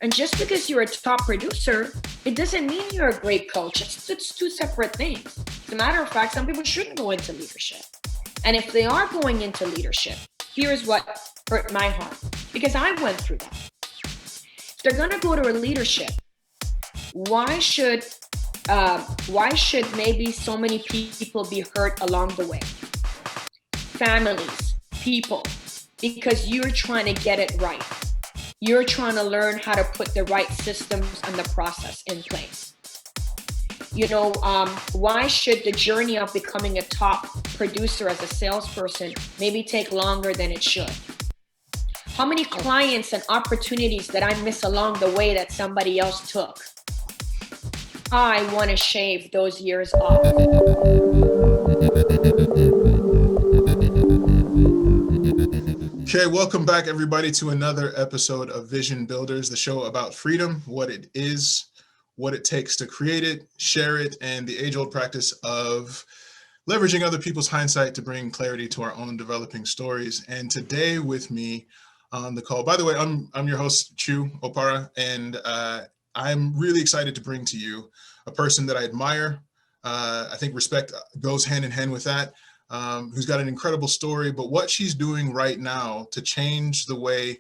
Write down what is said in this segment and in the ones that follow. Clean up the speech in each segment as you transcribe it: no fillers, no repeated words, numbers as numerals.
And just because you're a top producer, it doesn't mean you're a great coach. It's two separate things. As a matter of fact, some people shouldn't go into leadership. And if they are going into leadership, here's what hurt my heart, because I went through that. If they're going to go to a leadership, why should maybe so many people be hurt along the way? Families, people, because you're trying to get it right. You're trying to learn how to put the right systems and the process in place. Why should the journey of becoming a top producer as a salesperson maybe take longer than it should? How many clients and opportunities did I miss along the way that somebody else took? I want to shave those years off. Okay, welcome back everybody to another episode of Vision Builders, the show about freedom, what it is, what it takes to create it, share it, and the age-old practice of leveraging other people's hindsight to bring clarity to our own developing stories. And today with me on the call, by the way, I'm your host, Chu Oparah, and I'm really excited to bring to you a person that I admire. I think respect goes hand in hand with that. Who's got an incredible story, but what she's doing right now to change the way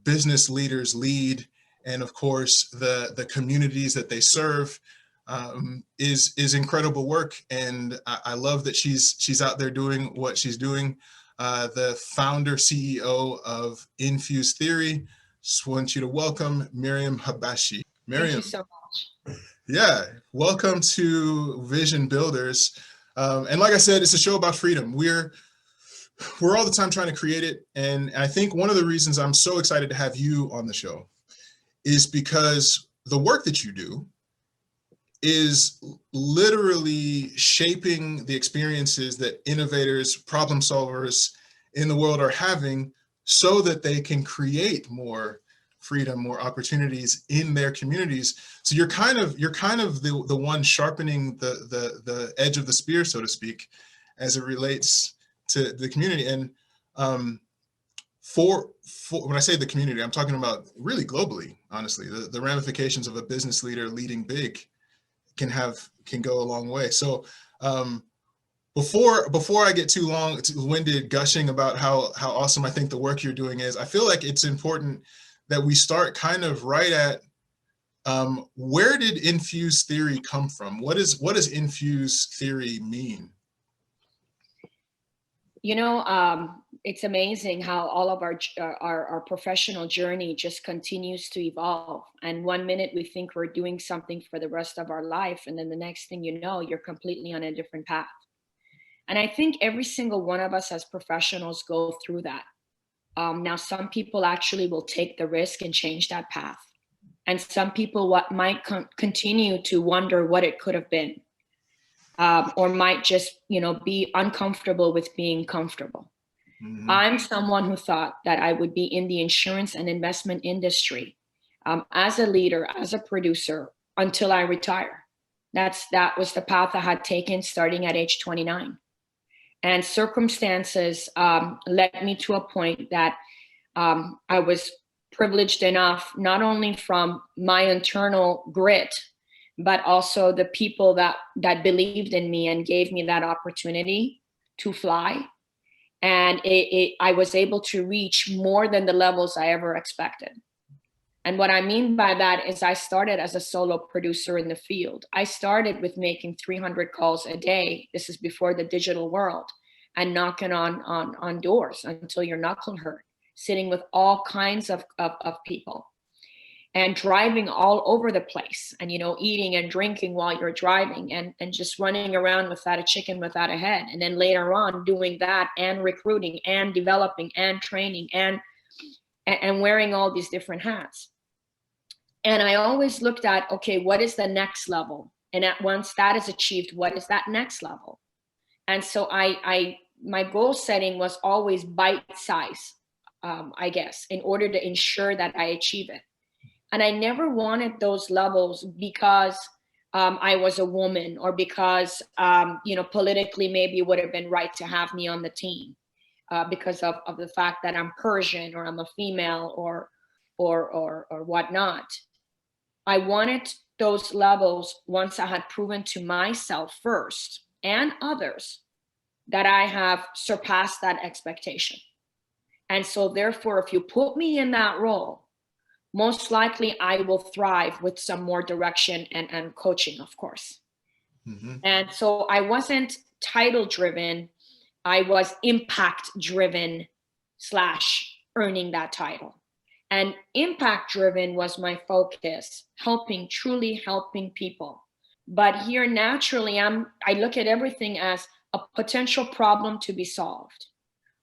business leaders lead, and of course the communities that they serve, is incredible work. And I love that she's out there doing what she's doing. The founder, CEO of Infuse Theory. Just want you to welcome Maryam Habashi. Thank you so much. Yeah, welcome to Vision Builders. And like I said, it's a show about freedom. We're all the time trying to create it. And I think one of the reasons I'm so excited to have you on the show is because the work that you do is literally shaping the experiences that innovators, problem solvers in the world are having so that they can create more freedom, more opportunities in their communities. So you're kind of the one sharpening the edge of the spear, so to speak, as it relates to the community. And for when I say the community, I'm talking about really globally. Honestly, the ramifications of a business leader leading big can go a long way. So before I get too long-winded gushing about how awesome I think the work you're doing is, I feel like it's important that we start kind of right at where did Infuse Theory come from? What does Infuse Theory mean? It's amazing how all of our professional journey just continues to evolve. And one minute we think we're doing something for the rest of our life, and then the next thing you know, you're completely on a different path. And I think every single one of us as professionals go through that. Now, some people actually will take the risk and change that path. And some people might continue to wonder what it could have been, or might just, be uncomfortable with being comfortable. Mm-hmm. I'm someone who thought that I would be in the insurance and investment industry as a leader, as a producer, until I retire. That was the path I had taken starting at age 29. And circumstances led me to a point that I was privileged enough, not only from my internal grit, but also the people that believed in me and gave me that opportunity to fly. And I was able to reach more than the levels I ever expected. And what I mean by that is I started as a solo producer in the field. I started with making 300 calls a day. This is before the digital world, and knocking on doors until your knuckle hurt, sitting with all kinds of people, and driving all over the place, and eating and drinking while you're driving, and just running around without a chicken without a head. And then later on doing that and recruiting and developing and training and wearing all these different hats. And I always looked at, okay, what is the next level? And once that is achieved, what is that next level? And so my goal setting was always bite size, I guess, in order to ensure that I achieve it. And I never wanted those levels because I was a woman, or because, politically maybe it would have been right to have me on the team, because of the fact that I'm Persian, or I'm a female, or or whatnot. I wanted those levels once I had proven to myself first and others that I have surpassed that expectation. And so therefore, if you put me in that role, most likely I will thrive with some more direction and coaching, of course. Mm-hmm. And so I wasn't title driven, I was impact driven / earning that title. And impact driven was my focus, truly helping people. But here naturally I look at everything as a potential problem to be solved,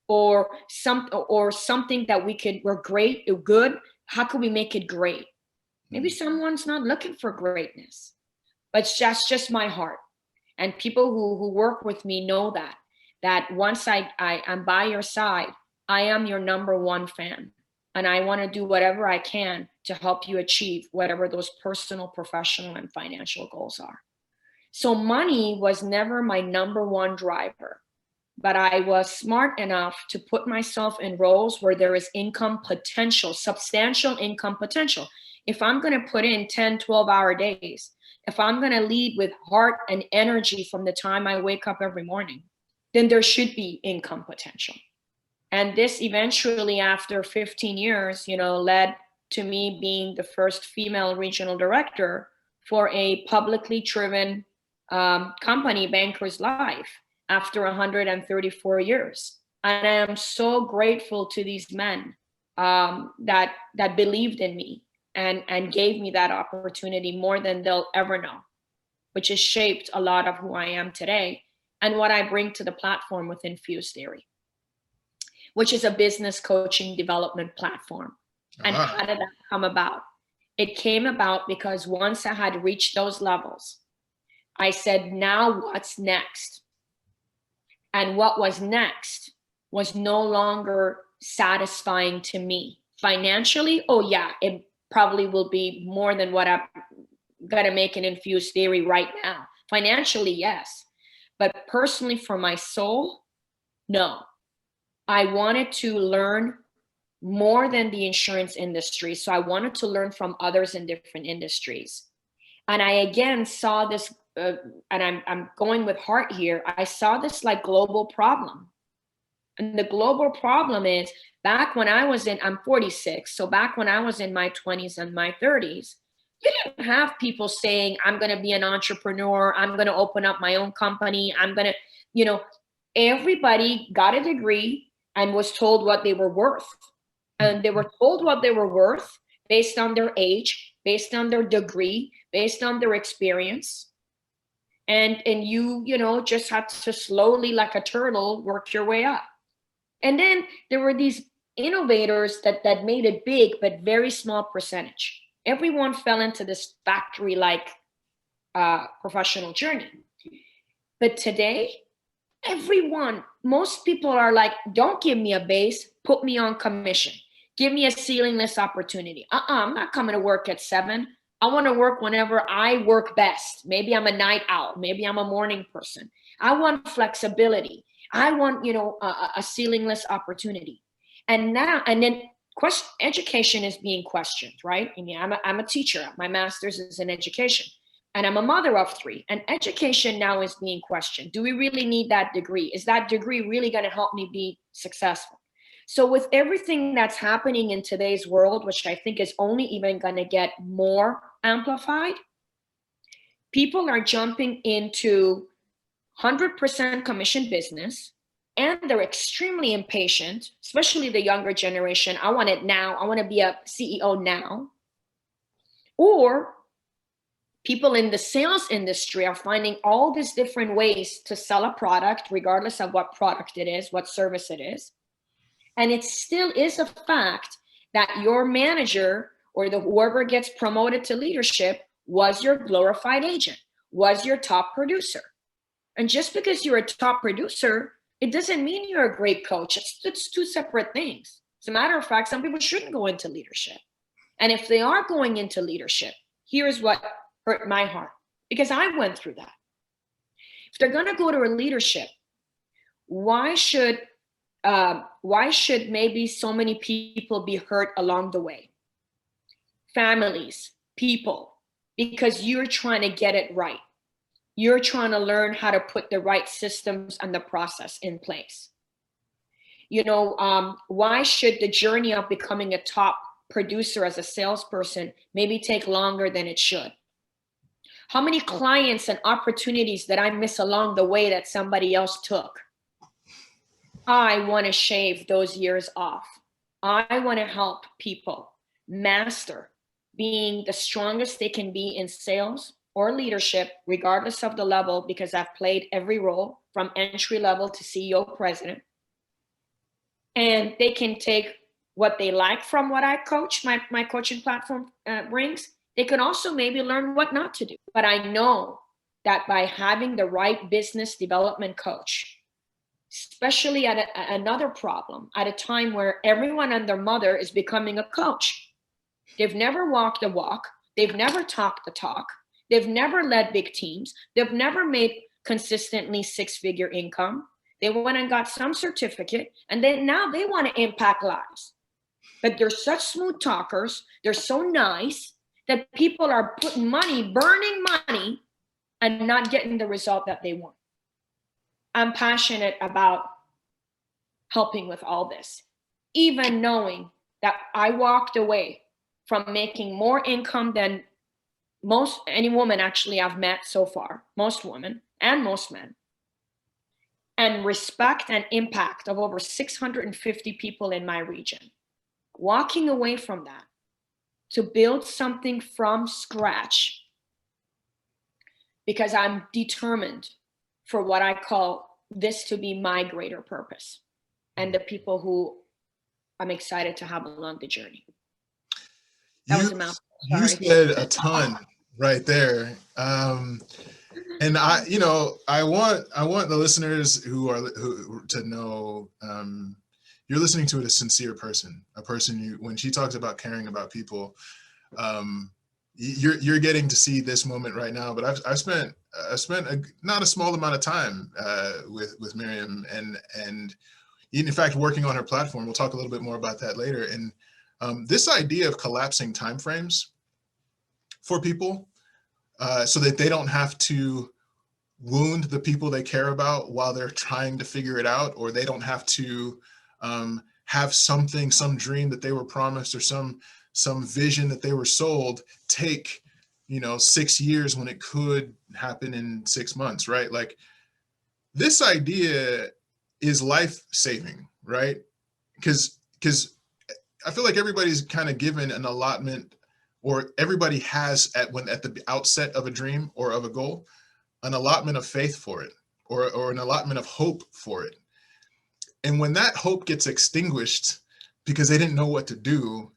or something that we're great or good. How can we make it great? Maybe someone's not looking for greatness, but that's just my heart. And people who work with me know that once I'm by your side, I am your number one fan. And I want to do whatever I can to help you achieve whatever those personal, professional, and financial goals are. So money was never my number one driver, but I was smart enough to put myself in roles where there is income potential, substantial income potential. If I'm going to put in 10, 12-hour days, if I'm going to lead with heart and energy from the time I wake up every morning, then there should be income potential. And this eventually, after 15 years, led to me being the first female regional director for a publicly driven company, Bankers Life, after 134 years. And I am so grateful to these men that believed in me and gave me that opportunity more than they'll ever know, which has shaped a lot of who I am today and what I bring to the platform with Infused Theory, which is a business coaching development platform. And how did that come about? It came about because once I had reached those levels, I said, now what's next? And what was next was no longer satisfying to me. Financially, oh yeah, it probably will be more than what I'm gonna make an Infused Theory right now. Financially, yes. But personally, for my soul, no. I wanted to learn more than the insurance industry. So I wanted to learn from others in different industries. And I again saw this, and I'm going with heart here, I saw this like global problem. And the global problem is, back when I'm 46, so back when I was in my 20s and my 30s, you didn't have people saying, I'm going to be an entrepreneur, I'm going to open up my own company, I'm going to, everybody got a degree and was told what they were worth. And they were told what they were worth based on their age, based on their degree, based on their experience. And you just had to slowly, like a turtle, work your way up. And then there were these innovators that made it big, but very small percentage. Everyone fell into this factory-like professional journey. But today, most people are like, don't give me a base, put me on commission. Give me a ceilingless opportunity. I'm not coming to work at 7. I want to work whenever I work best. Maybe I'm a night owl. Maybe I'm a morning person. I want flexibility. I want, a ceilingless opportunity. And then education is being questioned, right? I mean, I'm a teacher. My master's is in education. And I'm a mother of 3. And education now is being questioned. Do we really need that degree? Is that degree really going to help me be successful? So with everything that's happening in today's world, which I think is only even going to get more amplified, people are jumping into 100% commission business, and they're extremely impatient, especially the younger generation. I want it now. I want to be a CEO now. Or people in the sales industry are finding all these different ways to sell a product, regardless of what product it is, what service it is. And it still is a fact that your manager or whoever gets promoted to leadership was your glorified agent, was your top producer. And just because you're a top producer, it doesn't mean you're a great coach. It's 2 separate things. As a matter of fact, some people shouldn't go into leadership. And if they are going into leadership, here's what hurt my heart, because I went through that. If they're going to go to a leadership, why should maybe so many people be hurt along the way? families, people, because you're trying to get it right. You're trying to learn how to put the right systems and the process in place. Why should the journey of becoming a top producer as a salesperson maybe take longer than it should? How many clients and opportunities that I miss along the way that somebody else took? I want to shave those years off. I want to help people master being the strongest they can be in sales or leadership, regardless of the level, because I've played every role from entry level to CEO president. And they can take what they like from what I coach, my coaching platform brings. They can also maybe learn what not to do. But I know that by having the right business development coach, especially at another problem, at a time where everyone and their mother is becoming a coach. They've never walked the walk. They've never talked the talk. They've never led big teams. They've never made consistently six-figure income. They went and got some certificate, and then now they want to impact lives. But they're such smooth talkers. They're so nice that people are putting money, burning money, and not getting the result that they want. I'm passionate about helping with all this, even knowing that I walked away from making more income than any woman actually I've met so far, most women and most men, and respect and impact of over 650 people in my region. Walking away from that to build something from scratch because I'm determined for what I call this to be my greater purpose and the people who I'm excited to have along the journey. That was a mouthful. You said a ton right there. And I want the listeners who to know you're listening to a sincere person, a person when she talks about caring about people, you're getting to see this moment right now. But I've spent not a small amount of time with Maryam and in fact working on her platform. We'll talk a little bit more about that later. And this idea of collapsing timeframes for people so that they don't have to wound the people they care about while they're trying to figure it out, or they don't have to have some dream that they were promised or some vision that they were sold take 6 years when it could happen in 6 months, right? Like, this idea is life-saving, right? Because I feel like everybody's kind of given an allotment, or everybody has at the outset of a dream or of a goal, an allotment of faith for it, or an allotment of hope for it. And when that hope gets extinguished because they didn't know what to do,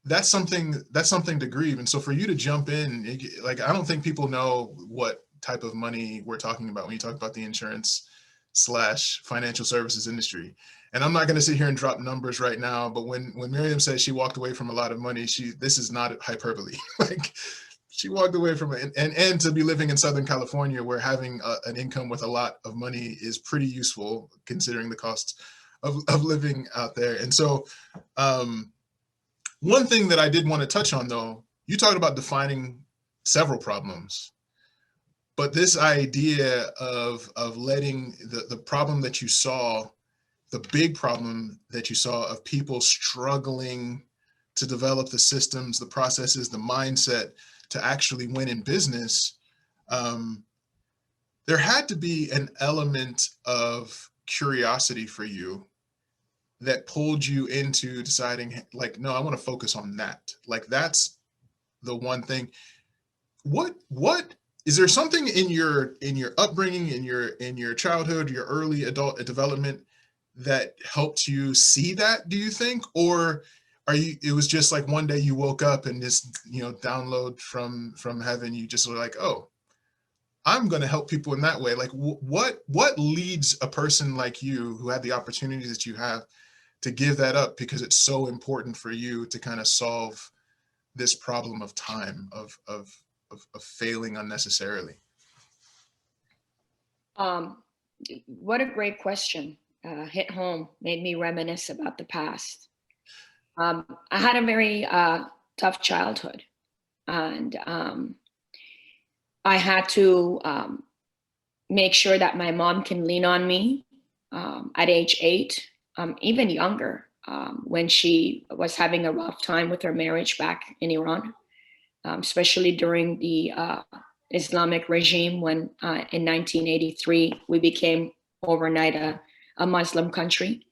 that's something to grieve. And so for you to jump in, like, I don't think people know what type of money we're talking about when you talk about the insurance / financial services industry. And I'm not going to sit here and drop numbers right now, but when Maryam says she walked away from a lot of money, this is not hyperbole. Like, she walked away from it, and to be living in Southern California, where having an income with a lot of money is pretty useful considering the cost of living out there. And so one thing that I did want to touch on, though, you talked about defining several problems, but this idea of letting the problem that you saw, the big problem that you saw of people struggling to develop the systems, the processes, the mindset to actually win in business, there had to be an element of curiosity for you that pulled you into deciding, like, no, I want to focus on that. Like, that's the one thing. What is there something in your upbringing, in your childhood, your early adult development that helped you see that, do you think? Or it was just like one day you woke up and this download from heaven, you just were like, oh, I'm going to help people in that way? Like, what leads a person like you, who had the opportunities that you have, to give that up because it's so important for you to kind of solve this problem of time, of failing unnecessarily? What a great question. Hit home, made me reminisce about the past. I had a very tough childhood. And I had to make sure that my mom can lean on me at age 8, even younger, when she was having a rough time with her marriage back in Iran, especially during the Islamic regime when in 1983 we became overnight a Muslim country,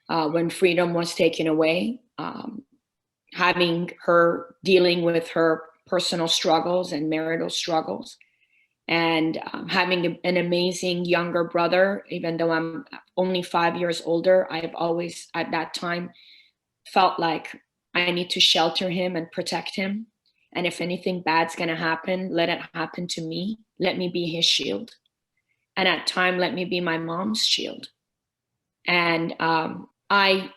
when freedom was taken away. Having her dealing with her personal struggles and marital struggles, and having an amazing younger brother, even though I'm only 5 years older, I've always at that time felt like I need to shelter him and protect him. And if anything bad's going to happen, let it happen to me. Let me be his shield. And at time, let me be my mom's shield. And I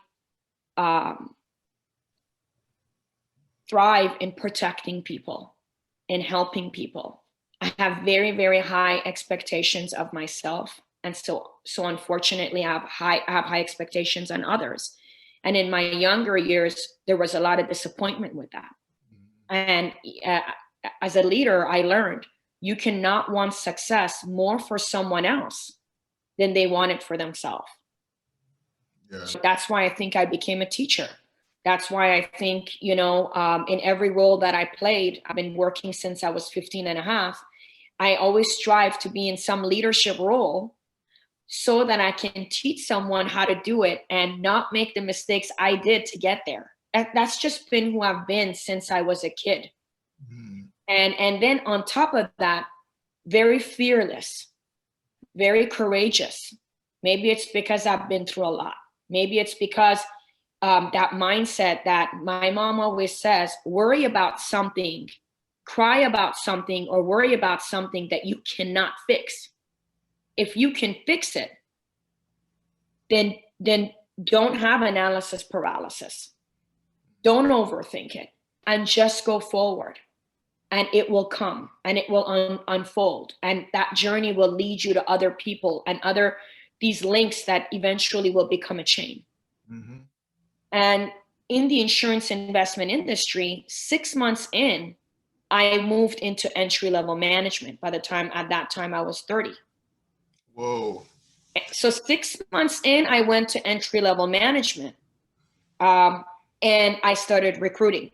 thrive in protecting people, in helping people. I have very, very high expectations of myself. And so unfortunately, I have high expectations on others. And in my younger years, there was a lot of disappointment with that. And as a leader, I learned you cannot want success more for someone else than they want it for themselves. Yeah. So that's why I think I became a teacher. That's why I think, in every role that I played, I've been working since I was 15 and a half. I always strive to be in some leadership role so that I can teach someone how to do it and not make the mistakes I did to get there. That's just been who I've been since I was a kid. Mm. And then on top of that, very fearless, very courageous. Maybe it's because I've been through a lot. Maybe it's because that mindset that my mom always says, worry about something, cry about something, or worry about something that you cannot fix. If you can fix it, then don't have analysis paralysis. Don't overthink it and just go forward, and it will come and it will unfold. And that journey will lead you to other people and these links that eventually will become a chain. Mm-hmm. And in the insurance investment industry, 6 months in, I moved into entry-level management. At that time, I was 30. Whoa. So 6 months in, I went to entry-level management, and I started recruiting.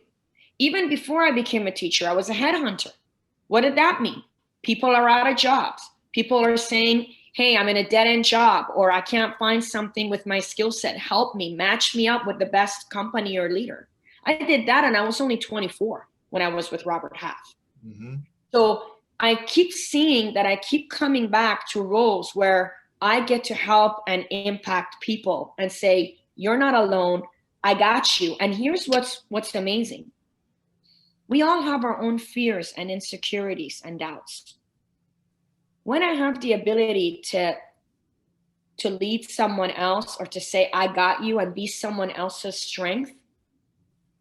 Even before I became a teacher, I was a headhunter. What did that mean? People are out of jobs. People are saying, hey, I'm in a dead-end job, or I can't find something with my skill set. Help me, match me up with the best company or leader. I did that, and I was only 24 when I was with Robert Half. Mm-hmm. So I keep seeing that I keep coming back to roles where I get to help and impact people and say, you're not alone. I got you. And here's what's amazing. We all have our own fears and insecurities and doubts. When I have the ability to lead someone else, or to say, I got you, and be someone else's strength,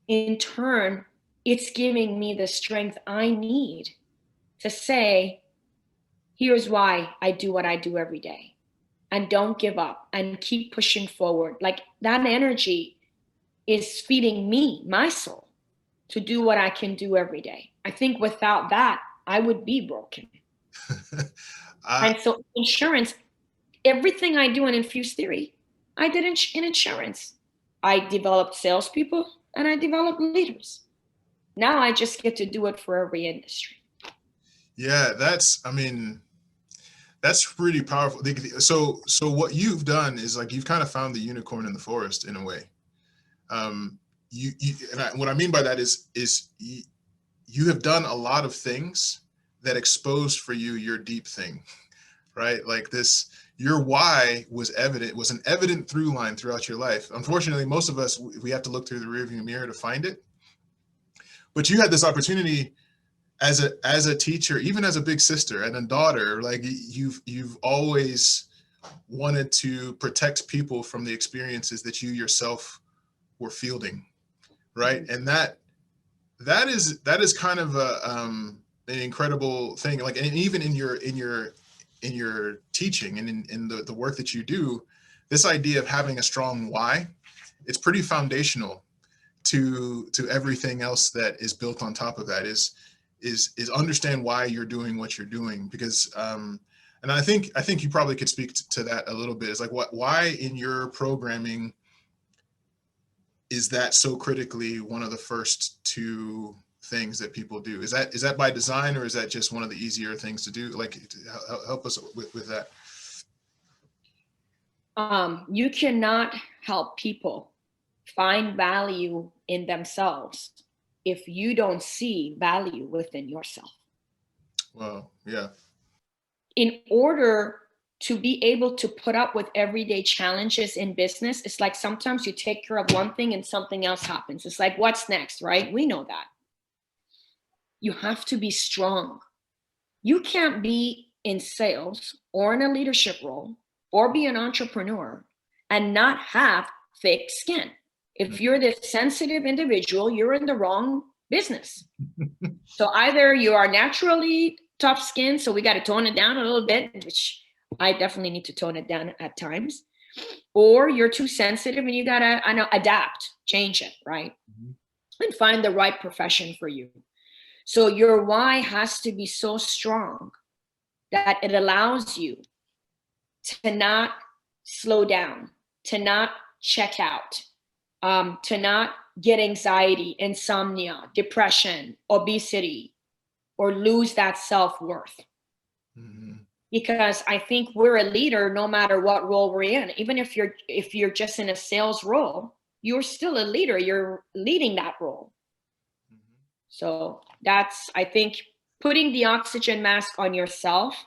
in turn, it's giving me the strength I need to say, here's why I do what I do every day. And don't give up and keep pushing forward. Like, that energy is feeding me, my soul, to do what I can do every day. I think without that, I would be broken. And so insurance, everything I do in Infused Theory, I did in insurance. I developed salespeople and I developed leaders. Now I just get to do it for every industry. Yeah, that's pretty powerful. So what you've done is, like, you've kind of found the unicorn in the forest in a way. What I mean by that is you have done a lot of things that exposed for you your deep thing, right? Like this, your why was an evident through line throughout your life. Unfortunately, most of us, we have to look through the rearview mirror to find it. But you had this opportunity as a teacher, even as a big sister and a daughter. Like, you've always wanted to protect people from the experiences that you yourself were fielding, right? And that is kind of an incredible thing. Like, and even in your teaching and in the work that you do, this idea of having a strong why, it's pretty foundational to everything else that is built on top of that is understand why you're doing what you're doing. Because and I think you probably could speak to that a little bit. It's like, why in your programming is that so critically one of the first two things that people do? Is that by design, or is that just one of the easier things to do? Like, help us with that. You cannot help people find value in themselves if you don't see value within yourself. Well, yeah. In order to be able to put up with everyday challenges in business, it's like sometimes you take care of one thing and something else happens. It's like, what's next, right? We know that. You have to be strong. You can't be in sales or in a leadership role or be an entrepreneur and not have thick skin. If you're this sensitive individual, you're in the wrong business. So either you are naturally tough skin, so we got to tone it down a little bit, which I definitely need to tone it down at times, or you're too sensitive and you got to adapt, change it, right? And find the right profession for you. So your why has to be so strong that it allows you to not slow down, to not check out, to not get anxiety, insomnia, depression, obesity, or lose that self-worth. Because I think we're a leader no matter what role we're in. Even if you're just in a sales role, you're still a leader. You're leading that role. So that's, I think, putting the oxygen mask on yourself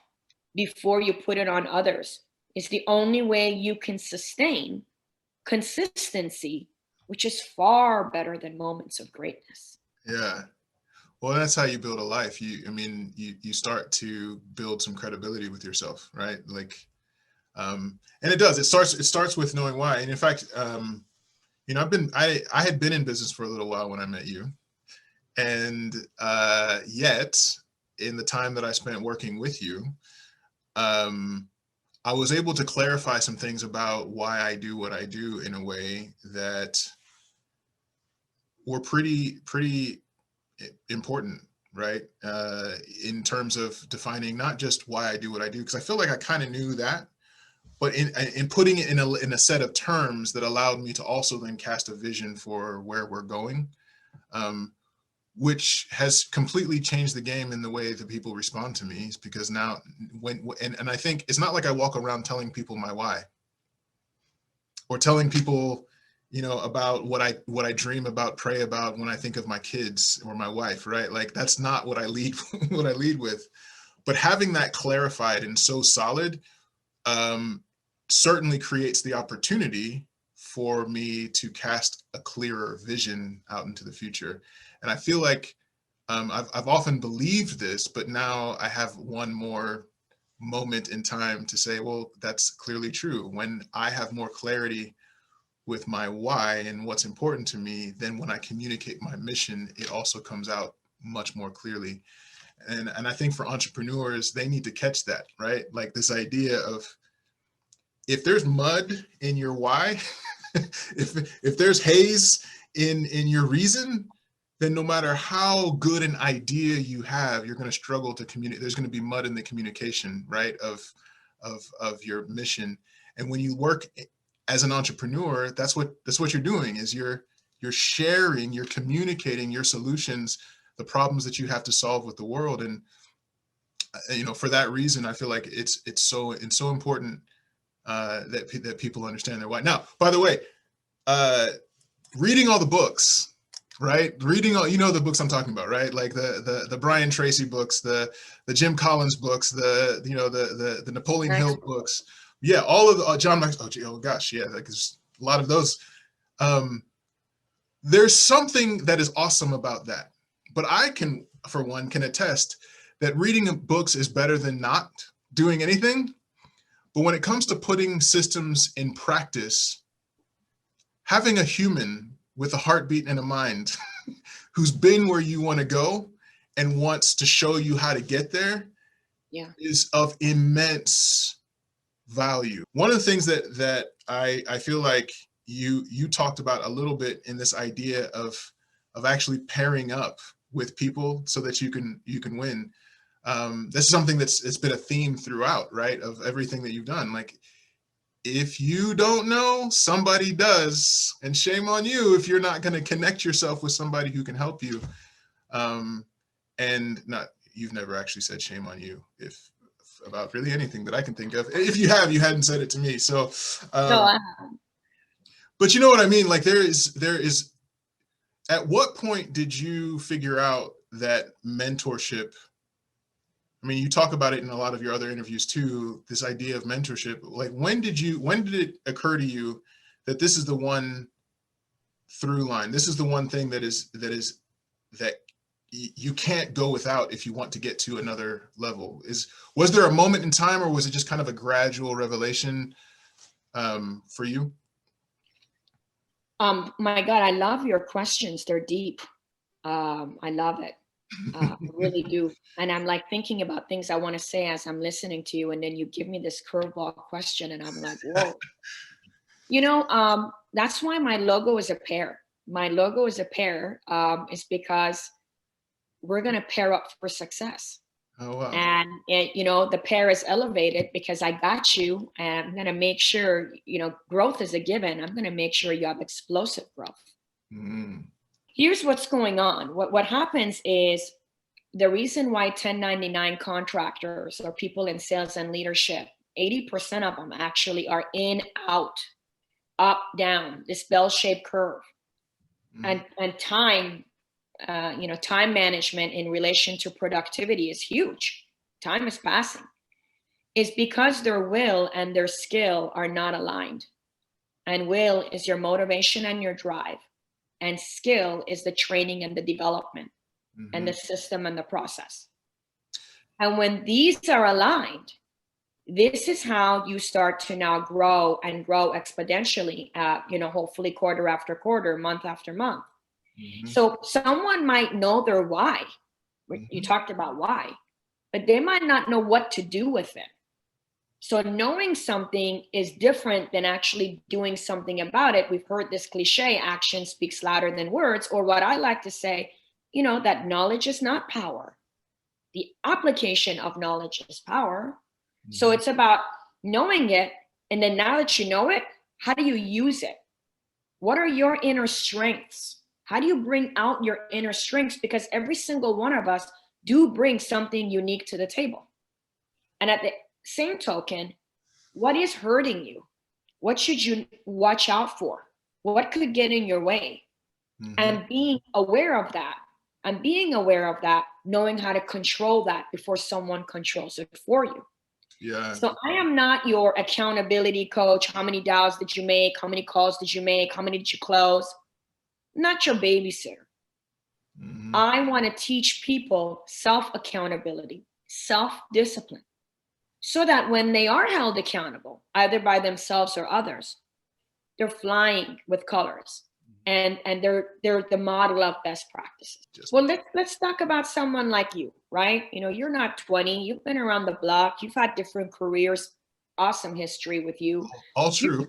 before you put it on others is the only way you can sustain consistency, which is far better than moments of greatness. Yeah. Well, that's how you build a life. You start to build some credibility with yourself, right? Like, and it does. It starts with knowing why. And in fact, I had been in business for a little while when I met you, and yet in the time that I spent working with you, I was able to clarify some things about why I do what I do in a way that were pretty important, right? In terms of defining not just why I do what I do, because I feel like I kind of knew that, but in putting it in a set of terms that allowed me to also then cast a vision for where we're going, which has completely changed the game in the way that people respond to me. Is because now and I think it's not like I walk around telling people my why, or telling people, about what I dream about, pray about when I think of my kids or my wife, right? Like, that's not what I lead with. But having that clarified and so solid certainly creates the opportunity for me to cast a clearer vision out into the future. And I feel like I've often believed this, but now I have one more moment in time to say, well, that's clearly true. When I have more clarity with my why and what's important to me, then when I communicate my mission, it also comes out much more clearly. And I think for entrepreneurs, they need to catch that, right? Like, this idea of, if there's mud in your why, if there's haze in your reason, then no matter how good an idea you have, you're going to struggle to communicate. There's going to be mud in the communication, right, of your mission. And when you work as an entrepreneur, that's what you're doing, is you're sharing, you're communicating your solutions, the problems that you have to solve with the world. And for that reason, I feel like it's so important that people understand their why. Now, by the way, reading all the books, right? Reading all, the books I'm talking about, right? Like the Brian Tracy books, the Jim Collins books, the Napoleon Hill books. Yeah, all of the John Max. Oh gosh, yeah, like, there's a lot of those. There's something that is awesome about that, but I can, for one, can attest that reading books is better than not doing anything. But when it comes to putting systems in practice, having a human with a heartbeat and a mind who's been where you want to go and wants to show you how to get there, is of immense value. One of the things that I feel like you talked about a little bit in this idea of actually pairing up with people so that you can win. This is something it's been a theme throughout, right? Of everything that you've done. Like, if you don't know, somebody does, and shame on you if you're not going to connect yourself with somebody who can help you. And not, you've never actually said shame on you if about really anything that I can think of. If you have, you hadn't said it to me. So, No, but you know what I mean? Like, there is, at what point did you figure out that mentorship, I mean, you talk about it in a lot of your other interviews too, this idea of mentorship. Like, when did it occur to you that this is the one through line? This is the one thing that you can't go without if you want to get to another level? Was there a moment in time, or was it just kind of a gradual revelation for you? my God, I love your questions. They're deep. I love it. I really do. And I'm like thinking about things I want to say as I'm listening to you. And then you give me this curveball question and I'm like, whoa. That's why my logo is a pair. My logo is a pair. Is because we're going to pair up for success. Oh, wow. And the pair is elevated because I got you, and I'm going to make sure, growth is a given. I'm going to make sure you have explosive growth. Mm. Here's what's going on. What happens is, the reason why 1099 contractors or people in sales and leadership, 80% of them actually are in, out, up, down, this bell-shaped curve. Mm. And time, time management in relation to productivity is huge. Time is passing. Is because their will and their skill are not aligned. And will is your motivation and your drive. And skill is the training and the development, Mm-hmm. and the system and the process. And when these are aligned, this is how you start to now grow and grow exponentially, hopefully quarter after quarter, month after month. Mm-hmm. So someone might know their why. Mm-hmm. You talked about why, but they might not know what to do with it. So knowing something is different than actually doing something about it. We've heard this cliche, action speaks louder than words, or what I like to say, that knowledge is not power. The application of knowledge is power. Mm-hmm. So it's about knowing it. And then now that you know it, how do you use it? What are your inner strengths? How do you bring out your inner strengths? Because every single one of us do bring something unique to the table. And at the same token, what is hurting you? What should you watch out for? What could get in your way? Mm-hmm. And being aware of that, knowing how to control that before someone controls it for you. Yeah. So I am not your accountability coach. How many dials did you make? How many calls did you make? How many did you close? Not your babysitter. Mm-hmm. I want to teach people self-accountability, self-discipline, so that when they are held accountable, either by themselves or others, they're flying with colors. And they're the model of best practices. Well, let's talk about someone like you, right? You're not 20. You've been around the block. You've had different careers. Awesome history with you. All true.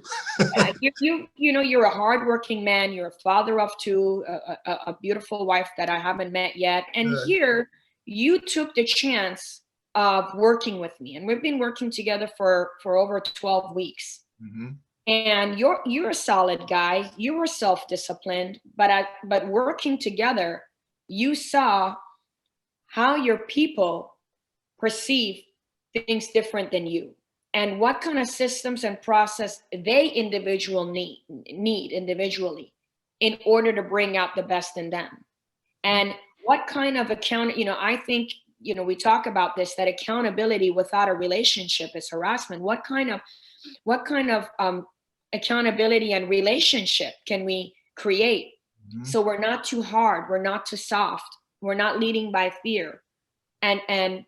You're a hardworking man. You're a father of two, a beautiful wife that I haven't met yet. And here you took the chance of working with me, and we've been working together for over 12 weeks. Mm-hmm. And you're a solid guy. You were self-disciplined, but working together, you saw how your people perceive things different than you, and what kind of systems and process they need individually in order to bring out the best in them. And what kind of I think, we talk about this, that accountability without a relationship is harassment. What kind of accountability and relationship can we create? Mm-hmm. So we're not too hard, we're not too soft, we're not leading by fear, and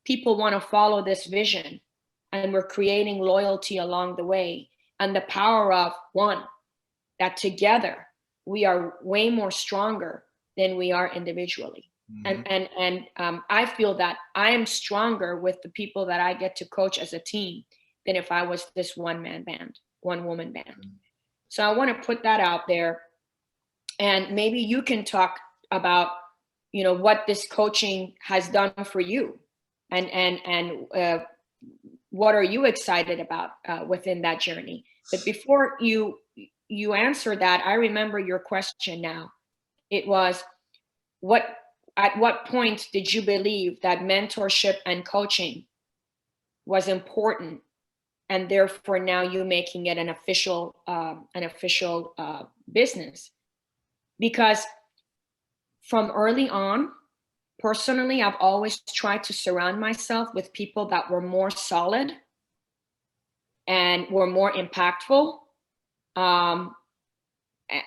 people want to follow this vision, and we're creating loyalty along the way, and the power of one, that together we are way more stronger than we are individually. Mm-hmm. And I feel that I am stronger with the people that I get to coach as a team than if I was this one woman band. So I want to put that out there, and maybe you can talk about, what this coaching has done for you, and what are you excited about within that journey. But before you answer that, I remember your question now. It was, what at what point did you believe that mentorship and coaching was important, and therefore now you making it an official business? Because from early on, personally, I've always tried to surround myself with people that were more solid and were more impactful, um,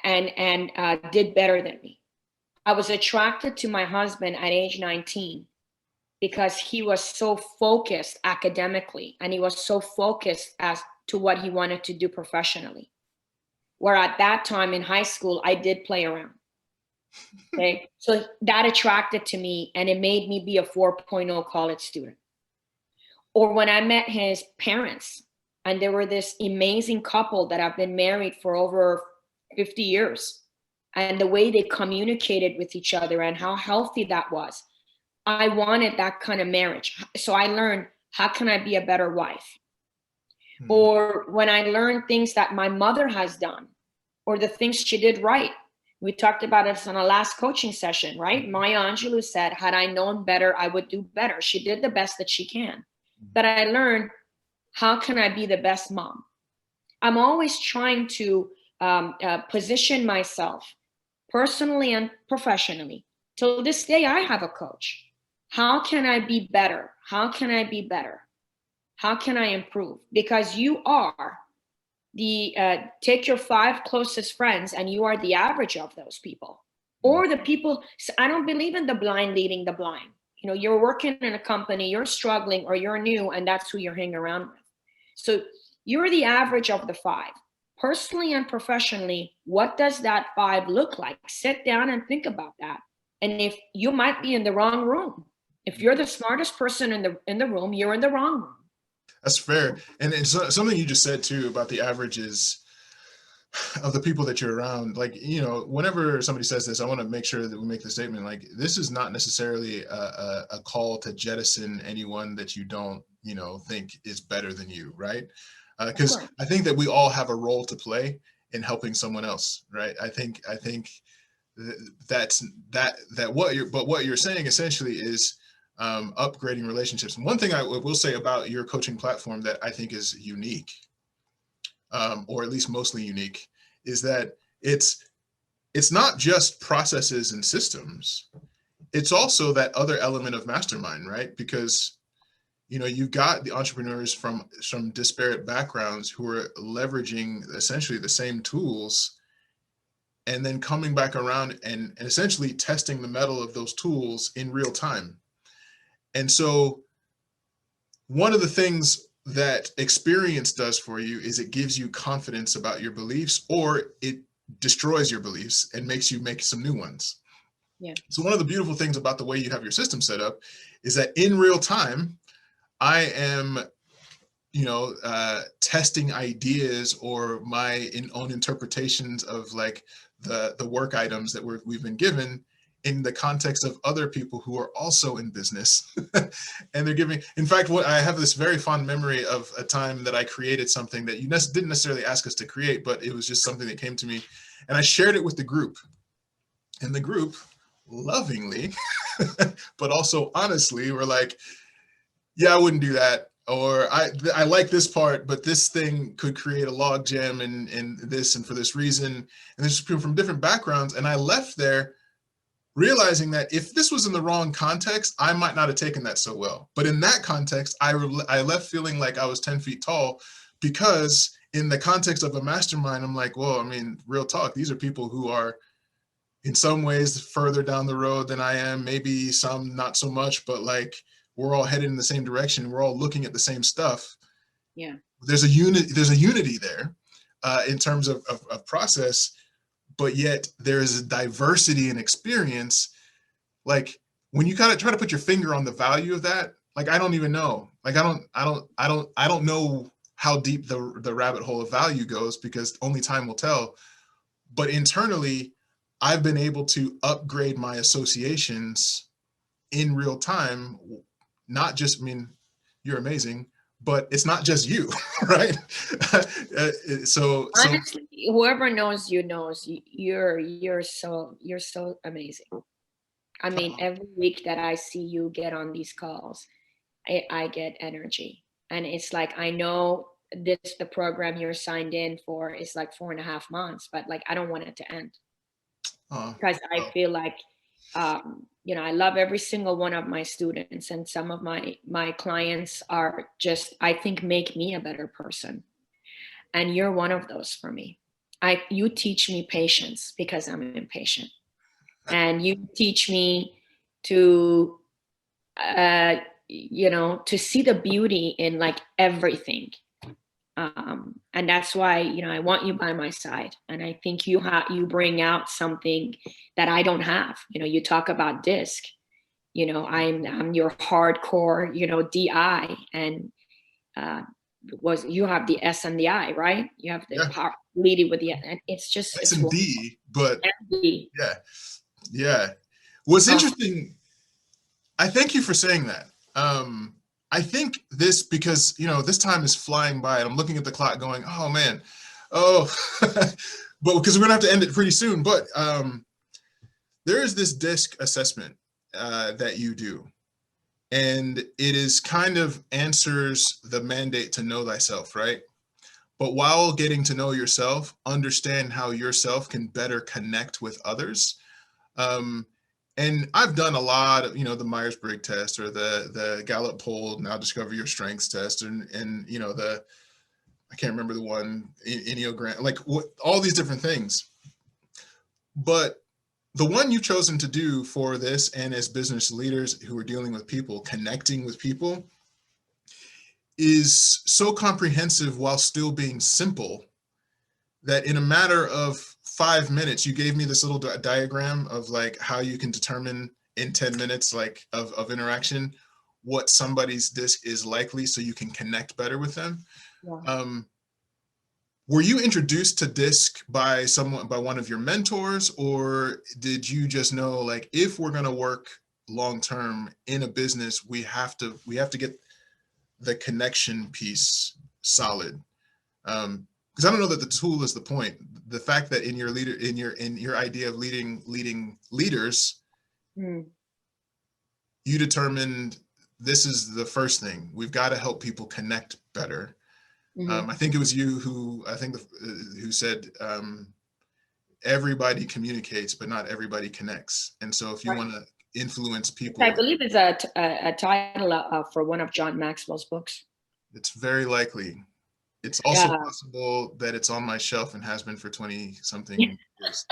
and did better than me. I was attracted to my husband at age 19 because he was so focused academically, and he was so focused as to what he wanted to do professionally. Where at that time in high school, I did play around. Okay. So that attracted to me, and it made me be a 4.0 college student. Or when I met his parents, and they were this amazing couple that have been married for over 50 years, and the way they communicated with each other and how healthy that was. I wanted that kind of marriage. So I learned, how can I be a better wife? Or when I learned things that my mother has done, or the things she did right. We talked about this on our last coaching session, right? Maya Angelou said, had I known better, I would do better. She did the best that she can. But I learned, how can I be the best mom? I'm always trying to position myself personally and professionally. Till this day, I have a coach. How can I be better? How can I be better? How can I improve? Because you are take your 5 closest friends, and you are the average of those people. Or the people, I don't believe in the blind leading the blind. You're working in a company, you're struggling, or you're new, and that's who you're hanging around with. So you're the average of the 5. Personally and professionally, what does that 5 look like? Sit down and think about that. And if you might be in the wrong room, if you're the smartest person in the room, you're in the wrong room. That's fair. And it's something you just said too about the averages of the people that you're around. Like, whenever somebody says this, I want to make sure that we make the statement, like, this is not necessarily a call to jettison anyone that you don't, think is better than you, right? Because I think that we all have a role to play in helping someone else, right? I think what you're saying essentially is upgrading relationships. And one thing I will say about your coaching platform that I think is unique, or at least mostly unique, is that it's not just processes and systems. It's also that other element of mastermind, right? Because you've got the entrepreneurs from disparate backgrounds who are leveraging essentially the same tools, and then coming back around and essentially testing the mettle of those tools in real time. And so one of the things that experience does for you is it gives you confidence about your beliefs, or it destroys your beliefs and makes you make some new ones. Yeah. So one of the beautiful things about the way you have your system set up is that in real time, I am, testing ideas or my own interpretations of like the work items that we've been given in the context of other people who are also in business. And they're giving, in fact, what I have this very fond memory of a time that I created something that you didn't necessarily ask us to create, but it was just something that came to me, and I shared it with the group. And the group lovingly, but also honestly, were like, yeah, I wouldn't do that. Or I like this part, but this thing could create a log jam and this, and for this reason. And there's people from different backgrounds. And I left there realizing that if this was in the wrong context, I might not have taken that so well. But in that context, I left feeling like I was 10 feet tall, because in the context of a mastermind, I'm like, well, I mean, real talk, these are people who are in some ways further down the road than I am, maybe some not so much, but like, we're all headed in the same direction. We're all looking at the same stuff. Yeah. There's a unity there in terms of process, but yet there is a diversity in experience. Like, when you kind of try to put your finger on the value of that, like, I don't even know. Like, I don't know how deep the rabbit hole of value goes, because only time will tell. But internally, I've been able to upgrade my associations in real time. Not just, I mean, you're amazing, but it's not just you, right? So Honestly, whoever knows you knows you're so amazing. I mean, every week that I see you get on these calls, I get energy. And it's like, I know the program you're signed in for is like 4.5 months, but like, I don't want it to end, because I well, feel like, I love every single one of my students, and some of my clients are just, I think, make me a better person. And you're one of those for me. You teach me patience because I'm impatient, and you teach me to to see the beauty in like everything. And that's why, I want you by my side. And I think you bring out something that I don't have. You talk about disc. I'm your hardcore, DI, and you have the S and the I, right? You have the yeah, power leading with the, and it's just, S it's and D, but empty. yeah, yeah. What's interesting, I thank you for saying that. I think this, because this time is flying by, and I'm looking at the clock going, oh man, oh, but because we're gonna have to end it pretty soon. But there is this DISC assessment that you do, and it is kind of answers the mandate to know thyself, right? But while getting to know yourself, understand how yourself can better connect with others. Um, and I've done a lot of, the Myers-Briggs test, or the Gallup poll, now discover your strengths test, and I can't remember the one, Enneagram, like all these different things. But the one you've chosen to do for this, and as business leaders who are dealing with people, connecting with people, is so comprehensive while still being simple, that in a matter of 5 minutes, you gave me this little diagram of like how you can determine in 10 minutes, like of interaction, what somebody's disc is likely, so you can connect better with them. Yeah. Were you introduced to disc by one of your mentors, or did you just know, like, if we're going to work long term in a business, we have to get the connection piece solid? Because I don't know that the tool is the point. The fact that in your idea of leading leaders, Mm. you determined this is the first thing. We've got to help people connect better. Mm-hmm. I think it was you who said, everybody communicates, but not everybody connects. And so if you want to influence I people, believe it's a title for one of John Maxwell's books. it's very likely. It's also Yeah. possible that it's on my shelf and has been for 20 something years.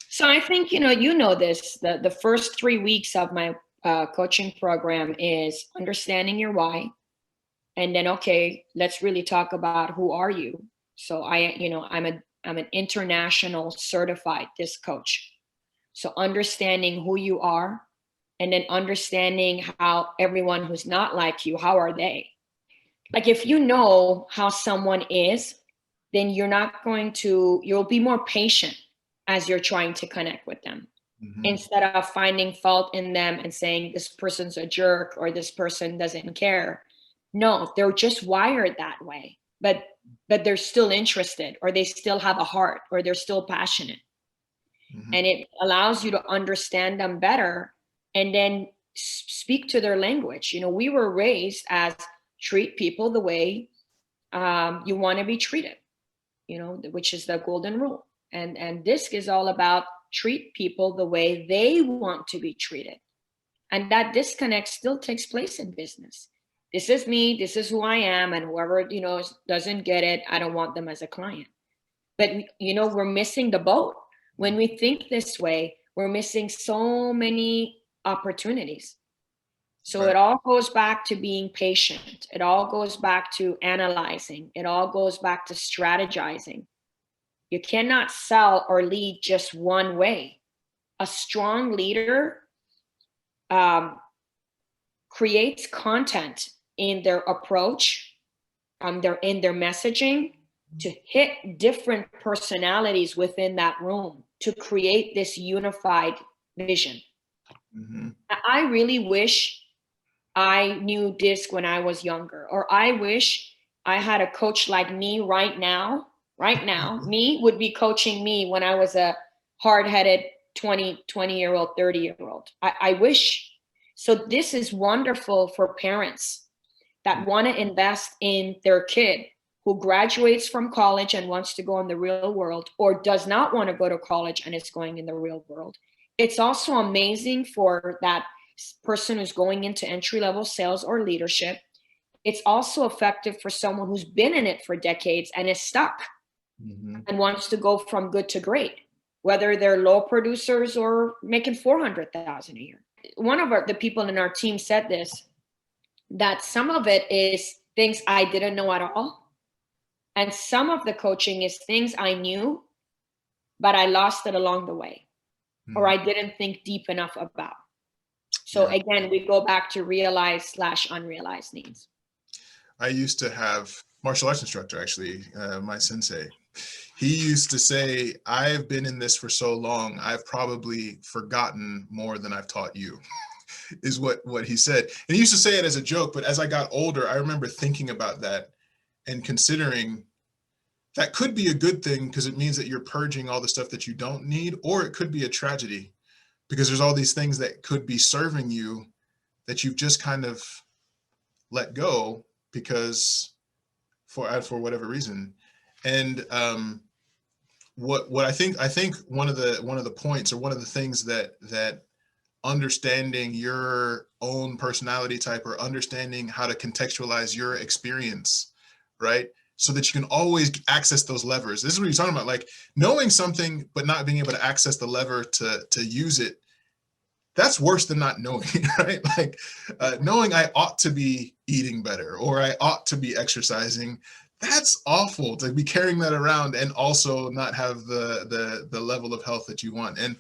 So I think, you know this, the first 3 weeks of my coaching program is understanding your why. And then, okay, let's really talk about who are you. So I'm an international certified disc coach. So understanding who you are, and then understanding how everyone who's not like you, how are they? Like, if you know how someone is, then you'll be more patient as you're trying to connect with them, Mhm. instead of finding fault in them and saying this person's a jerk or this person doesn't care. No, they're just wired that way, but they're still interested, or they still have a heart, or they're still passionate. Mhm. And it allows you to understand them better, and then speak to their language. We were raised as treat people the way you want to be treated, which is the golden rule. And DISC is all about treat people the way they want to be treated. And that disconnect still takes place in business. This is me, this is who I am, and whoever doesn't get it, I don't want them as a client. But we're missing the boat. When we think this way, we're missing so many opportunities. So Right. it all goes back to being patient. It all goes back to analyzing. It all goes back to strategizing. You cannot sell or lead just one way. A strong leader um, creates content in their approach, they're in their messaging, to hit different personalities within that room to create this unified vision. I really wish I knew disc when I was younger, or I wish I had a coach like me right now. Right now, me would be coaching me when I was a hard-headed 20-year-old, 30-year-old. I wish. So this is wonderful for parents that want to invest in their kid who graduates from college and wants to go in the real world, or does not want to go to college and is going in the real world. It's also amazing for that person who's going into entry-level sales or leadership. It's also effective for someone who's been in it for decades and is stuck and wants to go from good to great, whether they're low producers or making 400,000 a year. One of the people in our team said this, that some of it is things I didn't know at all. And some of the coaching is things I knew, but I lost it along the way, or I didn't think deep enough about. So again, we go back to realized/unrealized needs. I used to have martial arts instructor, actually, my sensei. He used to say, I've been in this for so long, I've probably forgotten more than I've taught you, is what he said. And he used to say it as a joke, but as I got older, I remember thinking about that and considering that could be a good thing because it means that you're purging all the stuff that you don't need, or it could be a tragedy because there's all these things that could be serving you that you've just kind of let go because for whatever reason. And what I think one of the points, or one of the things that understanding your own personality type, or understanding how to contextualize your experience, right? So that you can always access those levers. This is what you're talking about, like knowing something, but not being able to access the lever to use it. That's worse than not knowing, right? Like knowing I ought to be eating better, or I ought to be exercising. That's awful to be carrying that around and also not have the level of health that you want. And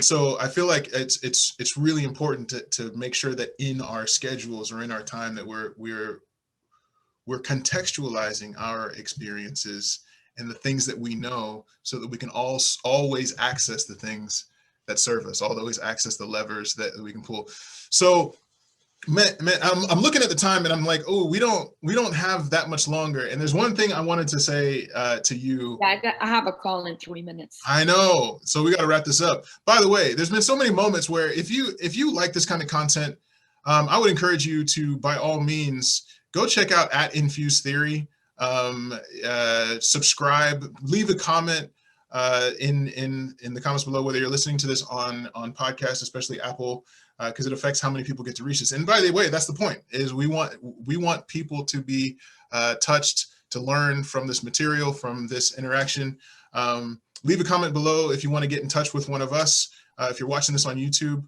so I feel like it's really important to make sure that in our schedules or in our time that we're contextualizing our experiences and the things that we know, so that we can always access the things that serve us, always access the levers that we can pull. So man, I'm looking at the time and I'm like, oh, we don't have that much longer. And there's one thing I wanted to say to you. Yeah, I have a call in 3 minutes. I know, so we got to wrap this up. By the way, there's been so many moments where if you like this kind of content, I would encourage you to, by all means, go check out @Infuse Theory. Subscribe, leave a comment in the comments below, whether you're listening to this on podcast, especially Apple, because it affects how many people get to reach this. And by the way, that's the point, is we want people to be touched, to learn from this material, from this interaction. Leave a comment below if you want to get in touch with one of us. If you're watching this on YouTube,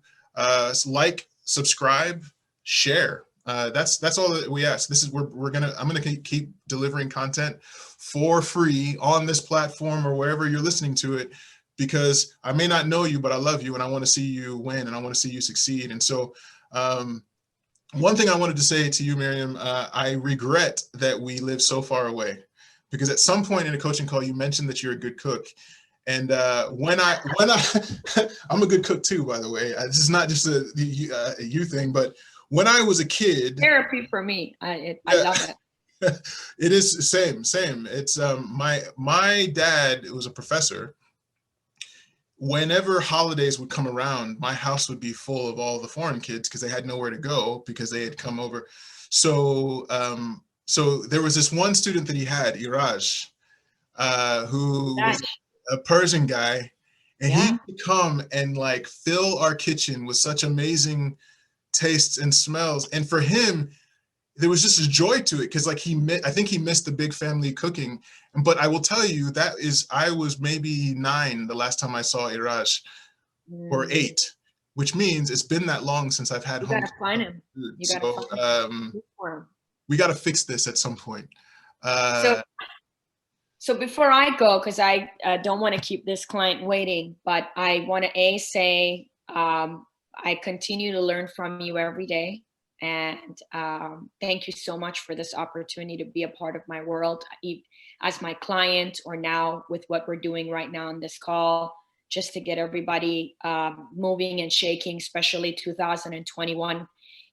like, subscribe, share. That's all that we ask. This is I'm gonna keep delivering content for free on this platform or wherever you're listening to it, because I may not know you, but I love you and I want to see you win and I want to see you succeed. And so one thing I wanted to say to you, Maryam, I regret that we live so far away, because at some point in a coaching call you mentioned that you're a good cook. And when I I'm a good cook too, by the way. This is not just a you thing, but when I was a kid, therapy for me. I love it. It is same. It's my dad was a professor. Whenever holidays would come around, my house would be full of all the foreign kids because they had nowhere to go because they had come over. So so there was this one student that he had, Iraj, who was a Persian guy, and he would come and like fill our kitchen with such amazing tastes and smells. And for him, there was just a joy to it, because like I think he missed the big family cooking. But I will tell you, I was maybe 9 the last time I saw Iraj, or 8, which means it's been that long since I've had home. You gotta find him. We gotta fix this at some point. So before I go, because I don't want to keep this client waiting, but I want to say I continue to learn from you every day. And thank you so much for this opportunity to be a part of my world as my client, or now with what we're doing right now on this call, just to get everybody moving and shaking, especially 2021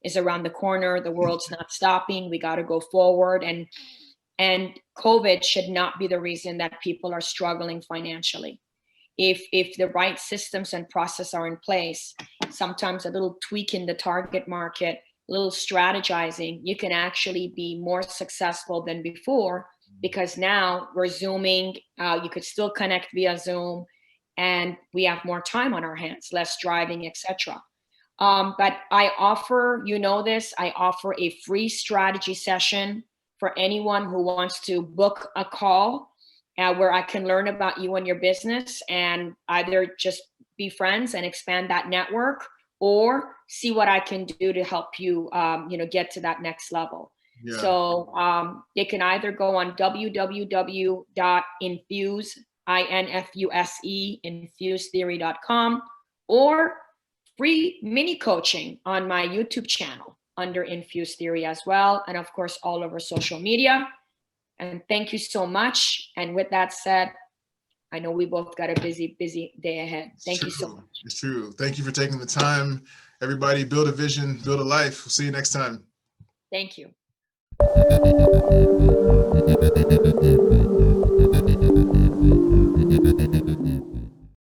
is around the corner. The world's not stopping. We got to go forward. And COVID should not be the reason that people are struggling financially. If the right systems and process are in place, sometimes a little tweak in the target market, a little strategizing, you can actually be more successful than before, because now we're Zooming. You could still connect via Zoom, and we have more time on our hands, less driving, etc. But I offer, I offer a free strategy session for anyone who wants to book a call where I can learn about you and your business, and either just be friends and expand that network, or see what I can do to help you, get to that next level. Yeah. So they can either go on infusetheory.com, or free mini coaching on my YouTube channel under Infuse Theory as well. And of course, all over social media. And thank you so much. And with that said, I know we both got a busy day ahead. Thank you so much. It's true. Thank you for taking the time. Everybody, build a vision, build a life. We'll see you next time. Thank you.